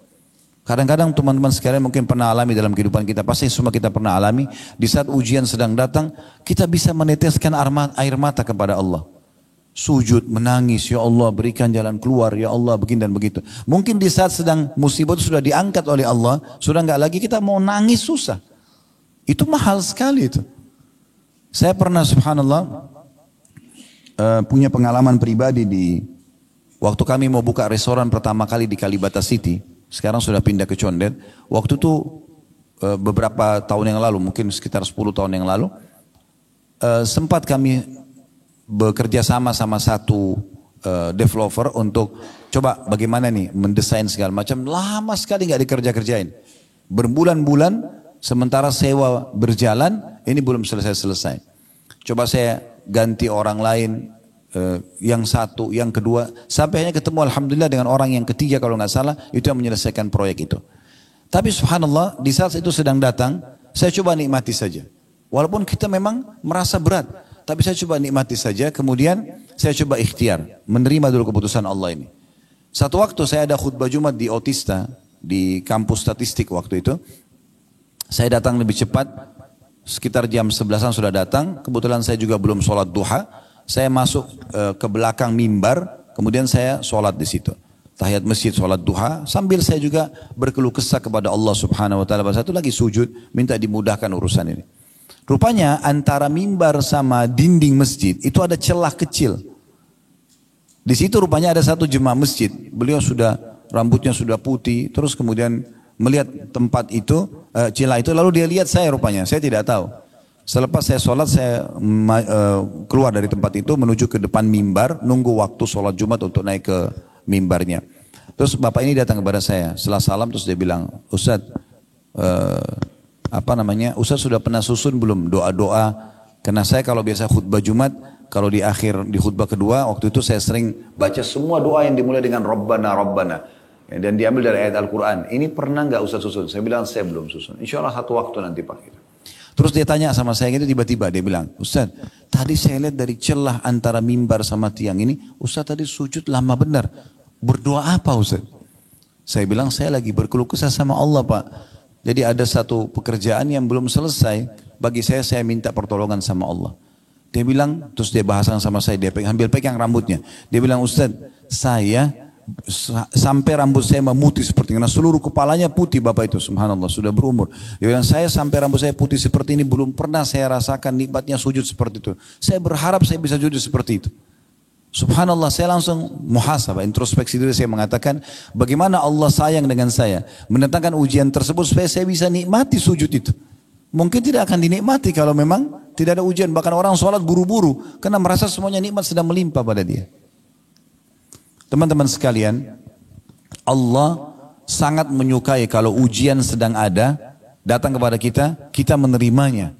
Kadang-kadang teman-teman sekalian mungkin pernah alami dalam kehidupan kita, pasti semua kita pernah alami, di saat ujian sedang datang, kita bisa meneteskan air mata kepada Allah. Sujud, menangis, ya Allah berikan jalan keluar, ya Allah begini dan begitu. Mungkin di saat sedang musibah itu sudah diangkat oleh Allah, sudah enggak lagi kita mau nangis susah. Itu mahal sekali itu. Saya pernah subhanallah punya pengalaman pribadi di Waktu kami mau buka restoran pertama kali di Kalibata City, sekarang sudah pindah ke Condet. Waktu itu beberapa tahun yang lalu, mungkin sekitar 10 tahun yang lalu, sempat kami bekerja sama satu developer untuk coba bagaimana nih mendesain segala macam. Lama sekali nggak dikerja-kerjain. Berbulan-bulan, sementara sewa berjalan, ini belum selesai-selesai. Coba saya ganti orang lain, yang satu, yang kedua, sampai hanya ketemu alhamdulillah dengan orang yang ketiga kalau nggak salah, itu yang menyelesaikan proyek itu. Tapi subhanallah, di saat itu sedang datang, saya coba nikmati saja. Walaupun kita memang merasa berat, tapi saya coba nikmati saja, kemudian saya coba ikhtiar, menerima dulu keputusan Allah ini. Satu waktu saya ada khutbah Jumat di Otista, di kampus statistik waktu itu, saya datang lebih cepat, sekitar jam 11-an sudah datang, kebetulan saya juga belum sholat duha, saya masuk ke belakang mimbar, kemudian saya sholat di situ. Tahiyat masjid, sholat duha, sambil saya juga berkeluh kesah kepada Allah subhanahu wa ta'ala. Satu lagi sujud, minta dimudahkan urusan ini. Rupanya antara mimbar sama dinding masjid, itu ada celah kecil. Di situ rupanya ada satu jemaah masjid, beliau sudah, rambutnya sudah putih, terus kemudian melihat tempat itu, celah itu, lalu dia lihat saya rupanya, saya tidak tahu. Selepas saya sholat, saya keluar dari tempat itu menuju ke depan mimbar, nunggu waktu sholat Jumat untuk naik ke mimbarnya. Terus bapak ini datang kepada saya, setelah salam terus dia bilang, Ustaz, Ustaz sudah pernah susun belum doa-doa? Karena saya kalau biasa khutbah Jumat, kalau di akhir di khutbah kedua, waktu itu saya sering baca semua doa yang dimulai dengan Rabbana, Rabbana. Dan diambil dari ayat Al-Quran. Ini pernah nggak Ustaz susun? Saya bilang, saya belum susun. Insya Allah satu waktu nanti Pak. Terus dia tanya sama saya gitu, tiba-tiba dia bilang, Ustaz, tadi saya lihat dari celah antara mimbar sama tiang ini, Ustaz tadi sujud lama benar. Berdoa apa Ustaz? Saya bilang, saya lagi berkeluh kesah sama Allah Pak. Jadi ada satu pekerjaan yang belum selesai, bagi saya minta pertolongan sama Allah. Dia bilang, terus dia bahasan sama saya, dia ambil pegang rambutnya. Dia bilang, Ustaz, saya sampai rambut saya memutih seperti ini. Karena seluruh kepalanya putih bapak itu, subhanallah, sudah berumur. Dia bilang, saya sampai rambut saya putih seperti ini, belum pernah saya rasakan nikmatnya sujud seperti itu. Saya berharap saya bisa sujud seperti itu. Subhanallah, saya langsung muhasabah, introspeksi diri, saya mengatakan, bagaimana Allah sayang dengan saya, mendatangkan ujian tersebut supaya saya bisa nikmati sujud itu. Mungkin tidak akan dinikmati kalau memang tidak ada ujian. Bahkan orang sholat buru-buru, karena merasa semuanya nikmat sedang melimpah pada dia. Teman-teman sekalian, Allah sangat menyukai kalau ujian sedang ada, datang kepada kita, kita menerimanya.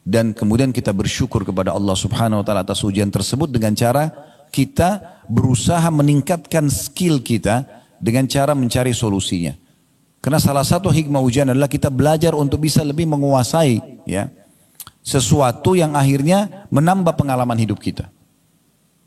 Dan kemudian kita bersyukur kepada Allah subhanahu wa ta'ala atas ujian tersebut dengan cara kita berusaha meningkatkan skill kita dengan cara mencari solusinya. Karena salah satu hikmah ujian adalah kita belajar untuk bisa lebih menguasai sesuatu yang akhirnya menambah pengalaman hidup kita.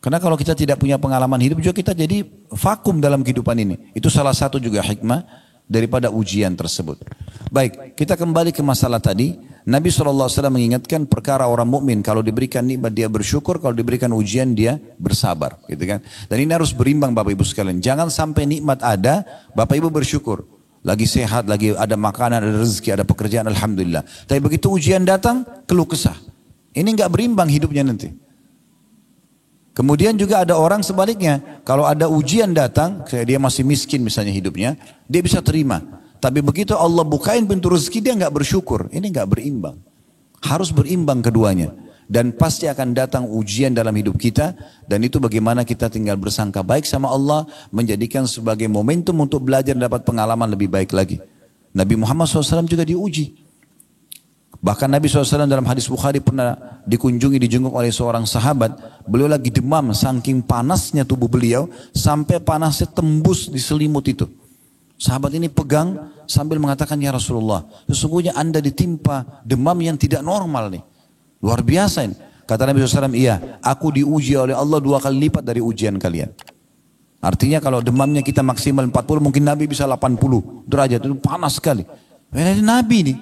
Karena kalau kita tidak punya pengalaman hidup juga kita jadi vakum dalam kehidupan ini. Itu salah satu juga hikmah daripada ujian tersebut. Baik, kita kembali ke masalah tadi. Nabi SAW mengingatkan perkara orang mukmin kalau diberikan nikmat dia bersyukur, kalau diberikan ujian dia bersabar, gitu kan? Dan ini harus berimbang Bapak Ibu sekalian. Jangan sampai nikmat ada, Bapak Ibu bersyukur. Lagi sehat, lagi ada makanan, ada rezeki, ada pekerjaan, alhamdulillah. Tapi begitu ujian datang, keluh kesah. Ini enggak berimbang hidupnya nanti. Kemudian juga ada orang sebaliknya, kalau ada ujian datang, kayak dia masih miskin misalnya hidupnya, dia bisa terima. Tapi begitu Allah bukain pintu rezeki, dia nggak bersyukur. Ini nggak berimbang. Harus berimbang keduanya. Dan pasti akan datang ujian dalam hidup kita. Dan itu bagaimana kita tinggal bersangka baik sama Allah, menjadikan sebagai momentum untuk belajar dan dapat pengalaman lebih baik lagi. Nabi Muhammad SAW juga diuji. Bahkan Nabi SAW dalam hadis Bukhari pernah dijenguk oleh seorang sahabat. Beliau lagi demam, saking panasnya tubuh beliau, sampai panasnya tembus di selimut itu. Sahabat ini pegang sambil mengatakan, ya Rasulullah, sesungguhnya anda ditimpa demam yang tidak normal nih. Luar biasa ini. Kata Nabi SAW, iya, aku diuji oleh Allah 2 kali lipat dari ujian kalian. Artinya kalau demamnya kita maksimal 40, mungkin Nabi bisa 80 derajat, itu panas sekali. Ini Nabi nih,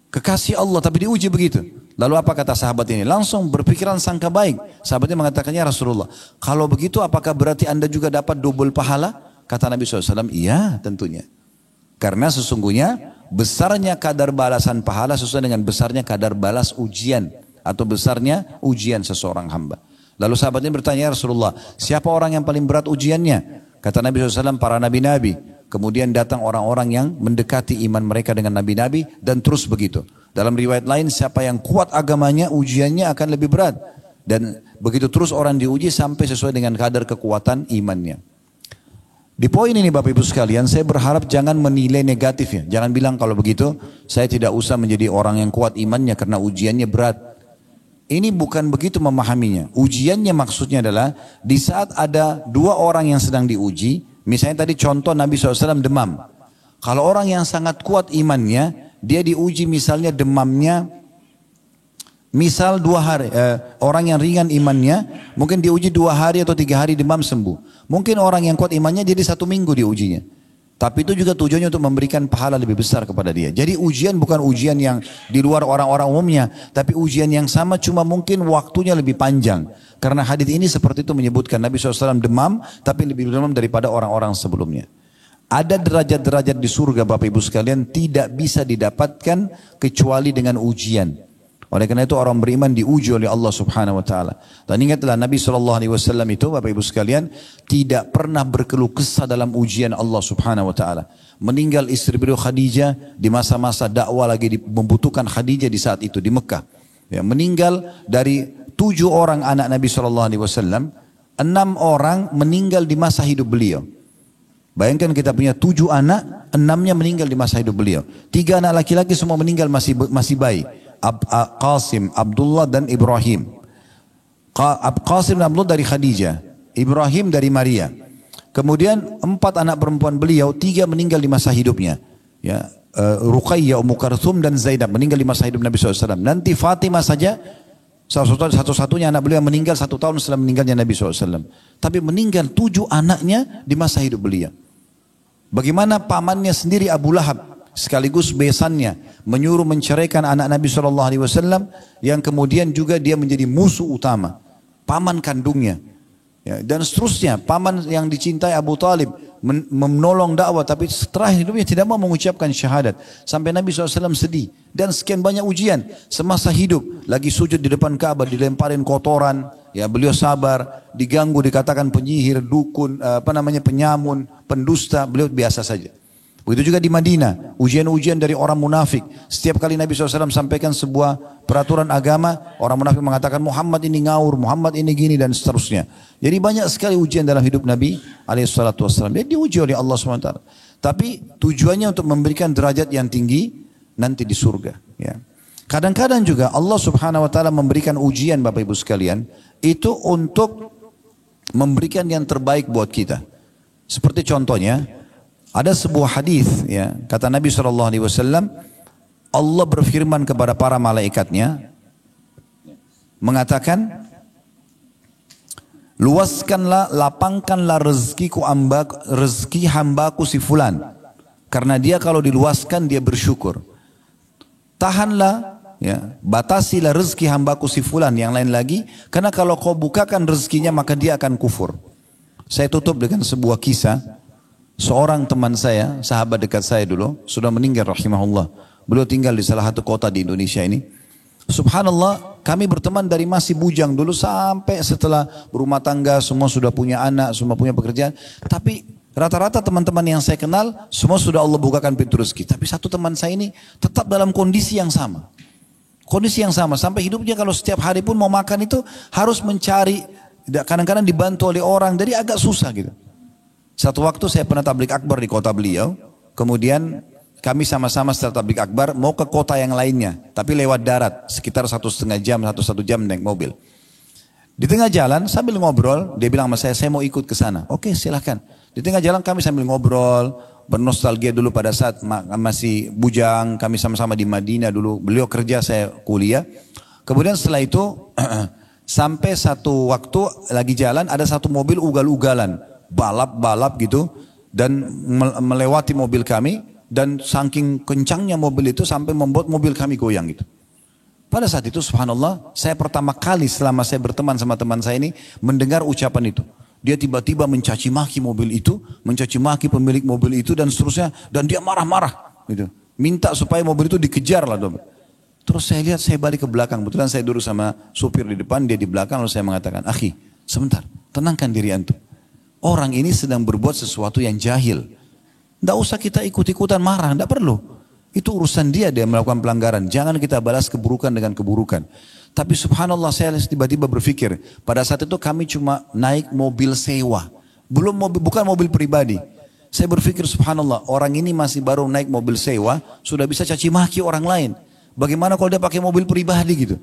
kekasih Allah, tapi diuji begitu. Lalu apa kata sahabat ini? Langsung berpikiran sangka baik. Sahabatnya mengatakannya, Rasulullah, kalau begitu apakah berarti anda juga dapat double pahala? Kata Nabi SAW, iya tentunya. Karena sesungguhnya besarnya kadar balasan pahala sesuai dengan besarnya kadar balas ujian. Atau besarnya ujian seseorang hamba. Lalu sahabatnya bertanya, "Ya Rasulullah, siapa orang yang paling berat ujiannya?" Kata Nabi SAW, para nabi-nabi. Kemudian datang orang-orang yang mendekati iman mereka dengan nabi-nabi dan terus begitu. Dalam riwayat lain, siapa yang kuat agamanya, ujiannya akan lebih berat. Dan begitu terus orang diuji sampai sesuai dengan kadar kekuatan imannya. Di poin ini Bapak Ibu sekalian, saya berharap jangan menilai negatif ya. Jangan bilang kalau begitu, saya tidak usah menjadi orang yang kuat imannya karena ujiannya berat. Ini bukan begitu memahaminya. Ujiannya maksudnya adalah di saat ada dua orang yang sedang diuji, misalnya tadi contoh Nabi SAW demam. Kalau orang yang sangat kuat imannya, dia diuji misalnya demamnya, misal 2 hari, orang yang ringan imannya, mungkin diuji 2 hari atau 3 hari demam sembuh. Mungkin orang yang kuat imannya jadi 1 minggu diujinya. Tapi itu juga tujuannya untuk memberikan pahala lebih besar kepada dia. Jadi ujian bukan ujian yang di luar orang-orang umumnya, tapi ujian yang sama cuma mungkin waktunya lebih panjang. Karena hadis ini seperti itu menyebutkan Nabi SAW demam, tapi lebih demam daripada orang-orang sebelumnya. Ada derajat-derajat di surga Bapak Ibu sekalian tidak bisa didapatkan kecuali dengan ujian. Oleh karena itu orang beriman diuji oleh Allah Subhanahu Wa Taala. Dan ingatlah Nabi SAW itu Bapak Ibu sekalian tidak pernah berkeluh kesah dalam ujian Allah Subhanahu Wa Taala. Meninggal istri beliau Khadijah di masa-masa dakwah lagi membutuhkan Khadijah di saat itu di Mekah. Ya, meninggal dari 7 orang anak Nabi SAW, 6 orang meninggal di masa hidup beliau. Bayangkan kita punya 7 anak, 6-nya meninggal di masa hidup beliau. 3 anak laki-laki semua meninggal masih bayi. Qasim, Abdullah dan Ibrahim. Qasim dan Abdullah dari Khadijah, Ibrahim dari Maria. Kemudian 4 anak perempuan beliau, 3 meninggal di masa hidupnya. Ya, Ruqayyah, Ummu Karthum dan Zainab meninggal di masa hidup Nabi SAW. Nanti Fatimah saja satu-satunya anak beliau yang meninggal 1 tahun setelah meninggalnya Nabi SAW. Tapi meninggal 7 anaknya di masa hidup beliau. Bagaimana pamannya sendiri Abu Lahab sekaligus besannya menyuruh menceraikan anak Nabi SAW yang kemudian juga dia menjadi musuh utama, paman kandungnya, ya, dan seterusnya. Paman yang dicintai Abu Talib menolong dakwah, tapi setelah hidupnya tidak mau mengucapkan syahadat sampai Nabi SAW sedih. Dan sekian banyak ujian semasa hidup, lagi sujud di depan Ka'bah dilemparin kotoran, ya beliau sabar, diganggu dikatakan penyihir, dukun, penyamun, pendusta, beliau biasa saja. Begitu juga di Madinah, ujian-ujian dari orang munafik. Setiap kali Nabi SAW sampaikan sebuah peraturan agama, orang munafik mengatakan Muhammad ini ngawur, Muhammad ini gini dan seterusnya. Jadi banyak sekali ujian dalam hidup Nabi SAW. Dia diuji oleh Allah SWT. Tapi tujuannya untuk memberikan derajat yang tinggi nanti di surga. Ya. Kadang-kadang juga Allah Subhanahu Wa Taala memberikan ujian Bapak Ibu sekalian itu untuk memberikan yang terbaik buat kita. Seperti contohnya. Ada sebuah hadis, ya, kata Nabi SAW, Allah berfirman kepada para malaikatnya, mengatakan, luaskanlah, lapangkanlah rezeki hambaku si fulan, karena dia kalau diluaskan dia bersyukur. Tahanlah, ya, batasilah rezeki hambaku si fulan, yang lain lagi, karena kalau kau bukakan rezekinya maka dia akan kufur. Saya tutup dengan sebuah kisah. Seorang teman saya, sahabat dekat saya dulu, sudah meninggal rahimahullah. Beliau tinggal di salah satu kota di Indonesia ini. Subhanallah, kami berteman dari masih bujang dulu sampai setelah berumah tangga, semua sudah punya anak, semua punya pekerjaan. Tapi rata-rata teman-teman yang saya kenal, semua sudah Allah bukakan pintu rezeki. Tapi satu teman saya ini tetap dalam kondisi yang sama. Kondisi yang sama, sampai hidupnya kalau setiap hari pun mau makan itu harus mencari, kadang-kadang dibantu oleh orang, jadi agak susah gitu. Satu waktu saya pernah tablik akbar di kota beliau, kemudian kami sama-sama setelah tablik akbar mau ke kota yang lainnya, tapi lewat darat, sekitar 1,5 jam, 1 jam naik mobil. Di tengah jalan sambil ngobrol, dia bilang sama saya mau ikut ke sana. Oke, silahkan. Di tengah jalan kami sambil ngobrol, bernostalgia dulu pada saat masih bujang, kami sama-sama di Madinah dulu, beliau kerja, saya kuliah. Kemudian setelah itu, sampai satu waktu lagi jalan, ada satu mobil ugal-ugalan. Balap-balap gitu dan melewati mobil kami, dan saking kencangnya mobil itu sampai membuat mobil kami goyang gitu. Pada saat itu subhanallah, saya pertama kali selama saya berteman sama teman saya ini mendengar ucapan itu. Dia tiba-tiba mencaci maki mobil itu, mencaci maki pemilik mobil itu dan seterusnya, dan dia marah-marah gitu. Minta supaya mobil itu dikejar lah. Terus saya lihat, saya balik ke belakang. Kebetulan saya duduk sama supir di depan, dia di belakang. Lalu saya mengatakan, akhi, sebentar, tenangkan diri antum. Orang ini sedang berbuat sesuatu yang jahil. Tidak usah kita ikut-ikutan marah, tidak perlu. Itu urusan dia melakukan pelanggaran. Jangan kita balas keburukan dengan keburukan. Tapi subhanallah, saya tiba-tiba berpikir, pada saat itu kami cuma naik mobil sewa. Bukan mobil pribadi. Saya berpikir subhanallah, orang ini masih baru naik mobil sewa, sudah bisa caci maki orang lain. Bagaimana kalau dia pakai mobil pribadi gitu?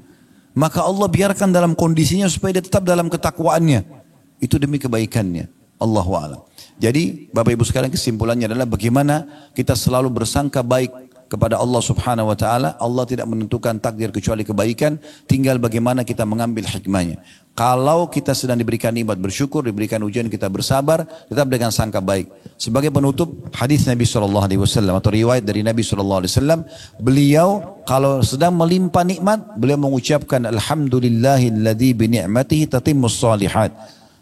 Maka Allah biarkan dalam kondisinya supaya dia tetap dalam ketakwaannya. Itu demi kebaikannya. Allahu a'lam. Jadi Bapak Ibu sekalian, kesimpulannya adalah bagaimana kita selalu bersangka baik kepada Allah subhanahu wa ta'ala. Allah tidak menentukan takdir kecuali kebaikan. Tinggal bagaimana kita mengambil hikmahnya. Kalau kita sedang diberikan nikmat, bersyukur, diberikan ujian, kita bersabar, tetap dengan sangka baik. Sebagai penutup, hadis Nabi SAW atau riwayat dari Nabi SAW, beliau kalau sedang melimpah nikmat, beliau mengucapkan alhamdulillahilladzi bi ni'matihi tatimmus shalihat.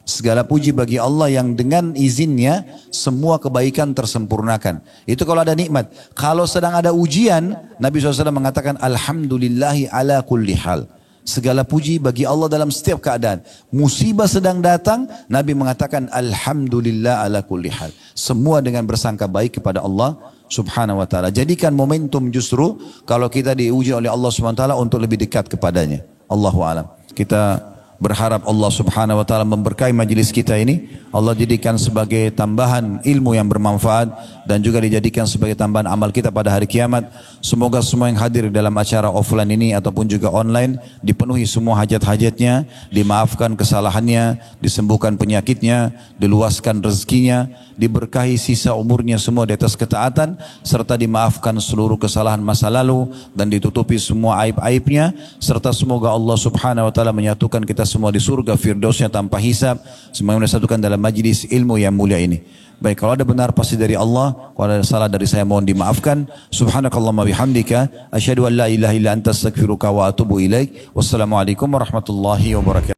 Segala puji bagi Allah yang dengan izinnya semua kebaikan tersempurnakan. Itu kalau ada nikmat. Kalau sedang ada ujian, Nabi SAW mengatakan alhamdulillahi ala kulli hal. Segala puji bagi Allah dalam setiap keadaan. Musibah sedang datang, Nabi mengatakan alhamdulillah ala kulli hal. Semua dengan bersangka baik kepada Allah subhanahu wa ta'ala. Jadikan momentum justru kalau kita diuji oleh Allah subhanahu wa ta'ala untuk lebih dekat kepadanya. Allahu a'lam. Kita berharap Allah subhanahu wa ta'ala memberkahi majlis kita ini. Allah jadikan sebagai tambahan ilmu yang bermanfaat dan juga dijadikan sebagai tambahan amal kita pada hari kiamat. Semoga semua yang hadir dalam acara offline ini ataupun juga online dipenuhi semua hajat-hajatnya, dimaafkan kesalahannya, disembuhkan penyakitnya, diluaskan rezekinya, diberkahi sisa umurnya semua di atas ketaatan, serta dimaafkan seluruh kesalahan masa lalu dan ditutupi semua aib-aibnya, serta semoga Allah subhanahu wa ta'ala menyatukan kita semua di surga firdausnya tanpa hisab, semuanya disatukan dalam majlis ilmu yang mulia ini. Baik, kalau ada benar pasti dari Allah, kalau ada salah dari saya mohon dimaafkan. Subhanakallahumma bihamdika asyhadu an la ilaha illa anta astaghfiruka wa atubu ilaik. Wassalamualaikum warahmatullahi wabarakatuh.